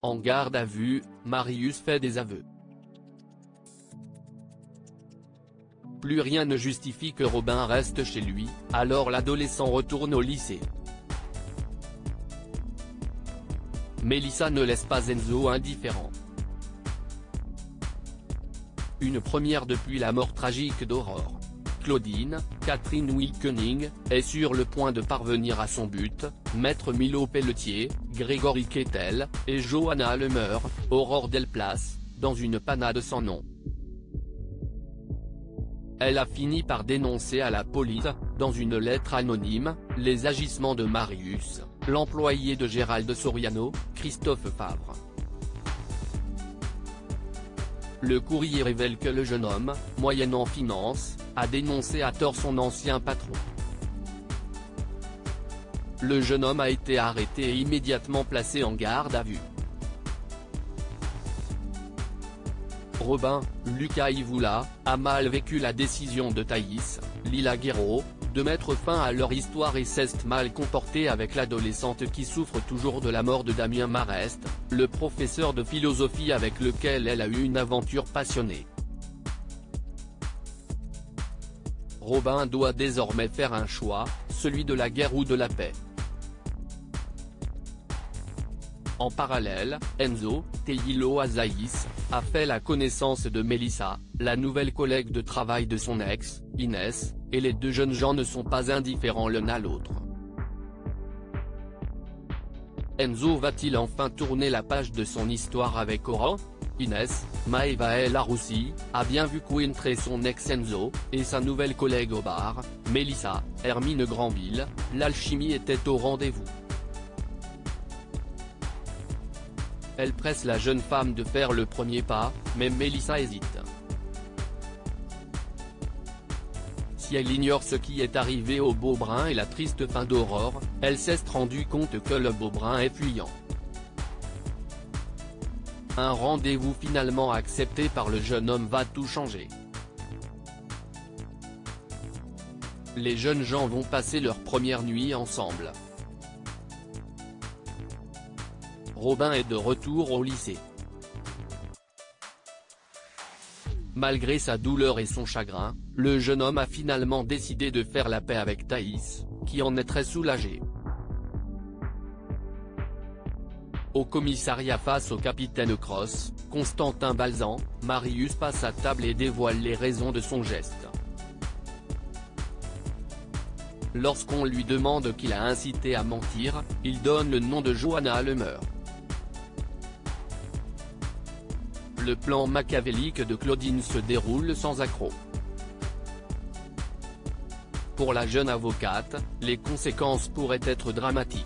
En garde à vue, Marius fait des aveux. Plus rien ne justifie que Robin reste chez lui, alors l'adolescent retourne au lycée. Mélissa ne laisse pas Enzo indifférent. Une première depuis la mort tragique d'Aurore. Claudine, Catherine Wilkening, est sur le point de parvenir à son but, Maître Milo Pelletier, Grégory Kettel, et Johanna Lemeur, Aurore Delplace, dans une panade sans nom. Elle a fini par dénoncer à la police, dans une lettre anonyme, les agissements de Marius, l'employé de Gérald Soriano, Christophe Favre. Le courrier révèle que le jeune homme, moyennant finance, a dénoncé à tort son ancien patron. Le jeune homme a été arrêté et immédiatement placé en garde à vue. Robin, Lucas Ivoula, a mal vécu la décision de Thaïs, Lila Guéraud, de mettre fin à leur histoire et s'est mal comporté avec l'adolescente qui souffre toujours de la mort de Damien Marest, le professeur de philosophie avec lequel elle a eu une aventure passionnée. Robin doit désormais faire un choix, celui de la guerre ou de la paix. En parallèle, Enzo, Teilo Azaïs, a fait la connaissance de Mélissa, la nouvelle collègue de travail de son ex, Inès, et les deux jeunes gens ne sont pas indifférents l'un à l'autre. Enzo va-t-il enfin tourner la page de son histoire avec Aurore? Inès, Maëva El Aroussi, a bien vu qu'entre son ex Enzo, et sa nouvelle collègue au bar, Mélissa, Hermine Granville, l'alchimie était au rendez-vous. Elle presse la jeune femme de faire le premier pas, mais Mélissa hésite. Si elle ignore ce qui est arrivé au Beaubrun et la triste fin d'Aurore, elle s'est rendue compte que le Beaubrun est fuyant. Un rendez-vous finalement accepté par le jeune homme va tout changer. Les jeunes gens vont passer leur première nuit ensemble. Robin est de retour au lycée. Malgré sa douleur et son chagrin, le jeune homme a finalement décidé de faire la paix avec Thaïs, qui en est très soulagée. Au commissariat face au capitaine Cross, Constantin Balzan, Marius passe à table et dévoile les raisons de son geste. Lorsqu'on lui demande qui l'a incité à mentir, il donne le nom de Johanna Lemeur. Le plan machiavélique de Claudine se déroule sans accroc. Pour la jeune avocate, les conséquences pourraient être dramatiques.